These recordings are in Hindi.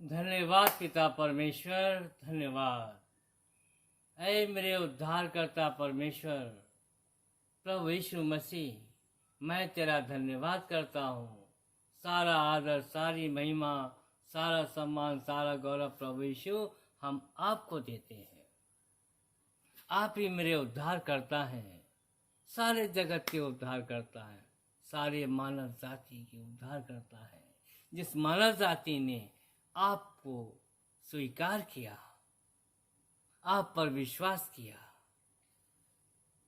धन्यवाद पिता परमेश्वर, धन्यवाद। ऐ मेरे उद्धारकर्ता परमेश्वर, प्रभु यीशु मसीह, मैं तेरा धन्यवाद करता हूँ। सारा आदर, सारी महिमा, सारा सम्मान, सारा गौरव प्रभु यीशु हम आपको देते हैं। आप ही मेरे उद्धार करता हैं, सारे जगत के उद्धार करता है, सारे मानव जाति के उद्धार करता है। जिस मानव जाति ने आपको स्वीकार किया, आप पर विश्वास किया,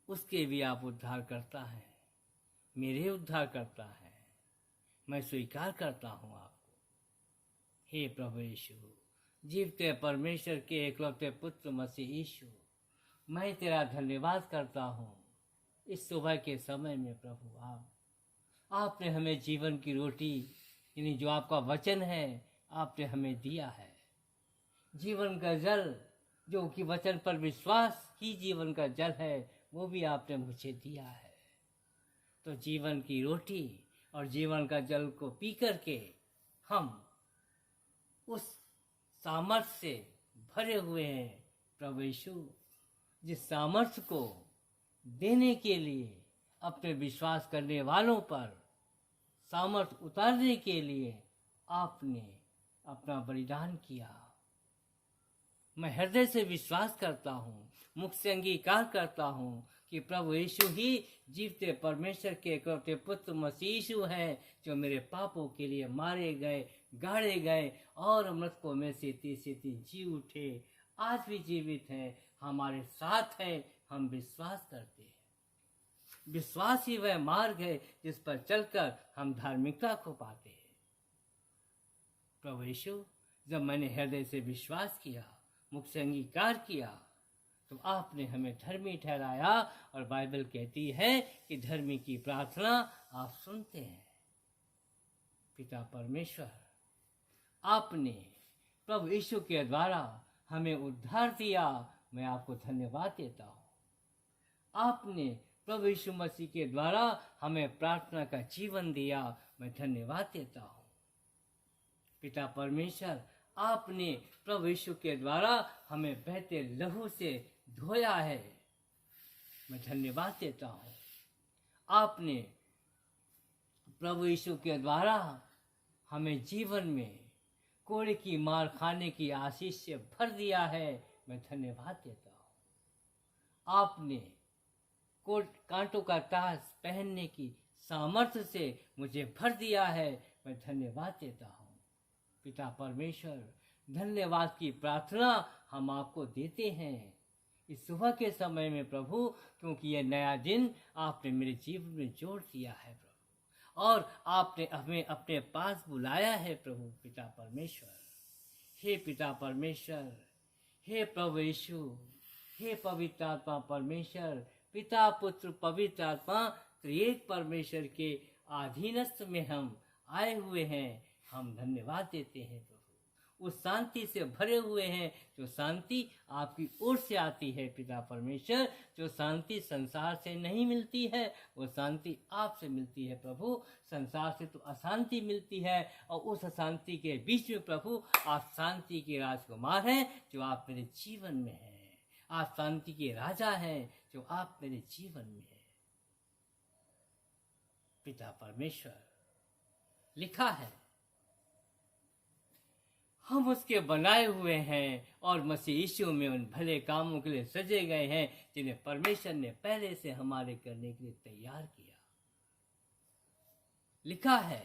उसके भी आप उद्धार करता है, मेरे उद्धार करता है। मैं स्वीकार करता हूँ आपको। हे प्रभु यीशु, जीवते परमेश्वर के एकलौते पुत्र मसीह यीशु, मैं तेरा धन्यवाद करता हूँ। इस सुबह के समय में प्रभु आपने हमें जीवन की रोटी, यानी जो आपका वचन है, आपने हमें दिया है। जीवन का जल, जो कि वचन पर विश्वास ही जीवन का जल है, वो भी आपने मुझे दिया है। तो जीवन की रोटी और जीवन का जल को पी करके हम उस सामर्थ्य से भरे हुए हैं प्रभु यीशु, जिस सामर्थ्य को देने के लिए, अपने विश्वास करने वालों पर सामर्थ्य उतारने के लिए आपने अपना बलिदान किया। मैं हृदय से विश्वास करता हूँ, मुख से अंगीकार करता हूँ कि प्रभु यीशु ही जीवते परमेश्वर के एकलौते पुत्र मसीह यीशु हैं, जो मेरे पापों के लिए मारे गए, गाड़े गए और मृतकों में से तीसरे जी उठे, आज भी जीवित हैं, हमारे साथ हैं। हम विश्वास करते हैं। विश्वास ही वह मार्ग है जिस पर चलकर हम धार्मिकता को पाते हैं। प्रभु यीशु, जब मैंने हृदय से विश्वास किया, मुख से अंगीकार किया, तो आपने हमें धर्मी ठहराया। और बाइबल कहती है कि धर्मी की प्रार्थना आप सुनते हैं। पिता परमेश्वर, आपने प्रभु यीशु के द्वारा हमें उद्धार दिया, मैं आपको धन्यवाद देता हूँ। आपने प्रभु यीशु मसीह के द्वारा हमें प्रार्थना का जीवन दिया, मैं धन्यवाद देता हूँ। पिता परमेश्वर, आपने प्रभु यीशु के द्वारा हमें बहते लहू से धोया है, मैं धन्यवाद देता हूँ। आपने प्रभु यीशु के द्वारा हमें जीवन में कोड़े की मार खाने की आशीष से भर दिया है, मैं धन्यवाद देता हूँ। आपने कांटों का ताज पहनने की सामर्थ्य से मुझे भर दिया है, मैं धन्यवाद देता हूँ। पिता परमेश्वर, धन्यवाद की प्रार्थना हम आपको देते हैं इस सुबह के समय में प्रभु, क्योंकि यह नया दिन आपने मेरे जीवन में जोड़ दिया है प्रभु, और आपने हमें अपने पास बुलाया है प्रभु। पिता परमेश्वर, हे पिता परमेश्वर, हे प्रभु यीशु, हे पवित्र आत्मा परमेश्वर, पिता पुत्र पवित्र आत्मा त्रिएक परमेश्वर के अधीनस्थ में हम आए हुए हैं। हम धन्यवाद देते हैं प्रभु, उस शांति से भरे हुए हैं जो शांति आपकी ओर से आती है पिता परमेश्वर। जो शांति संसार से नहीं मिलती है, वो शांति आपसे मिलती है प्रभु। संसार से तो अशांति मिलती है, और उस अशांति के बीच में प्रभु आप शांति के राजकुमार हैं, जो आप मेरे जीवन में हैं। आप शांति के राजा हैं, जो आप मेरे जीवन में हैं। पिता परमेश्वर, लिखा है हम उसके बनाए हुए हैं और मसीह यीशु में उन भले कामों के लिए सजे गए हैं, जिन्हें परमेश्वर ने पहले से हमारे करने के लिए तैयार किया। लिखा है,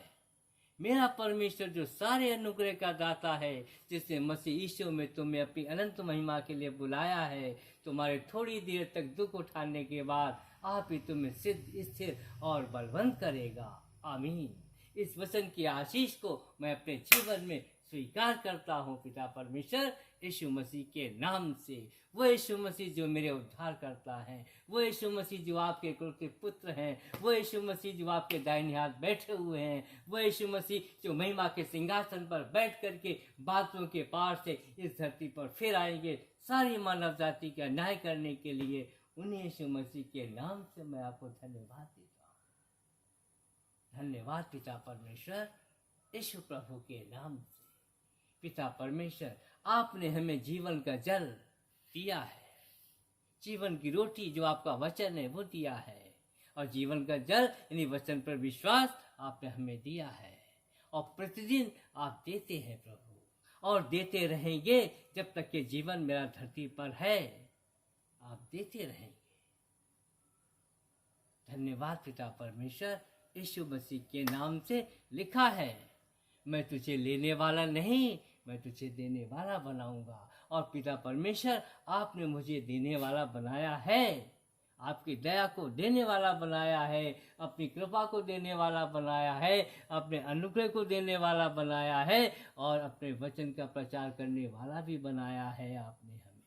मेरा परमेश्वर जो सारे अनुग्रह का दाता है, जिसने मसीह यीशु में तुम्हें अपनी अनंत महिमा के लिए बुलाया है, तुम्हारे थोड़ी देर तक दुख उठाने के बाद आप ही तुम्हें सिद्ध, स्थिर और बलवंत करेगा। आमीन। इस वचन की आशीष को मैं अपने जीवन में स्वीकार करता हूँ पिता परमेश्वर, यीशु मसीह के नाम से। वो यीशु मसीह जो मेरे उद्धार करता है, वो यीशु मसीह जो आपके कुल के पुत्र हैं, वो यीशु मसीह जो आपके दाहिने हाथ बैठे हुए हैं, वो यीशु मसीह जो महिमा के सिंहासन पर बैठ करके बादलों के पार से इस धरती पर फिर आएंगे सारी मानव जाति का न्याय करने के लिए। उन्हीं यीशु मसीह के नाम से मैं आपको धन्यवाद देता हूँ। धन्यवाद पिता परमेश्वर, यीशु प्रभु के नाम से। पिता परमेश्वर, आपने हमें जीवन का जल दिया है, जीवन की रोटी जो आपका वचन है वो दिया है, और जीवन का जल यानी वचन पर विश्वास आपने हमें दिया है, और प्रतिदिन आप देते हैं प्रभु, और देते रहेंगे जब तक कि जीवन मेरा धरती पर है, आप देते रहेंगे। धन्यवाद पिता परमेश्वर, यीशु मसीह के नाम से लिखा है, मैं तुझे लेने वाला नहीं, मैं तुझे देने वाला बनाऊंगा। और पिता परमेश्वर, आपने मुझे देने वाला बनाया है, आपकी दया को देने वाला बनाया है, अपनी कृपा को देने वाला बनाया है, अपने अनुग्रह को देने वाला बनाया है, और अपने वचन का प्रचार करने वाला भी बनाया है आपने हमें।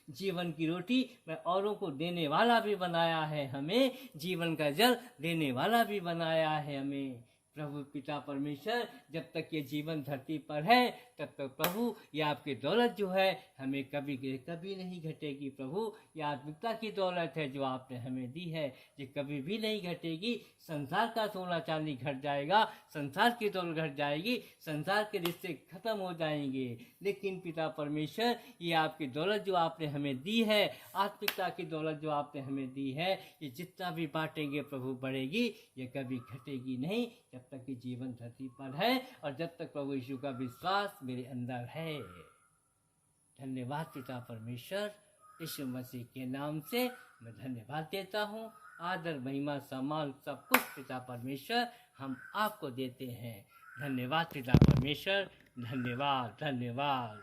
जीवन की रोटी मैं औरों को देने वाला भी बनाया है हमें, जीवन का जल देने वाला भी बनाया है हमें। प्रभु पिता परमेश्वर, जब तक ये जीवन धरती पर है तब तक प्रभु ये आपकी दौलत जो है हमें कभी कभी नहीं घटेगी प्रभु। ये आत्मिकता की दौलत है जो आपने हमें दी है, ये कभी भी नहीं घटेगी। संसार का सोना चांदी घट जाएगा, संसार की दौलत घट जाएगी, संसार के रिश्ते खत्म हो जाएंगे, लेकिन पिता परमेश्वर ये आपकी दौलत जो आपने हमें दी है, आत्मिकता की दौलत जो आपने हमें दी है, ये जितना भी बांटेंगे प्रभु बढ़ेगी, ये कभी घटेगी नहीं जब तक कि जीवन धरती पर है, और जब तक प्रभु यीशु का विश्वास मेरे अंदर है। धन्यवाद पिता परमेश्वर, यीशु मसीह के नाम से मैं धन्यवाद देता हूँ। आदर महिमा सम्मान सब कुछ पिता परमेश्वर हम आपको देते हैं। धन्यवाद पिता परमेश्वर, धन्यवाद धन्यवाद।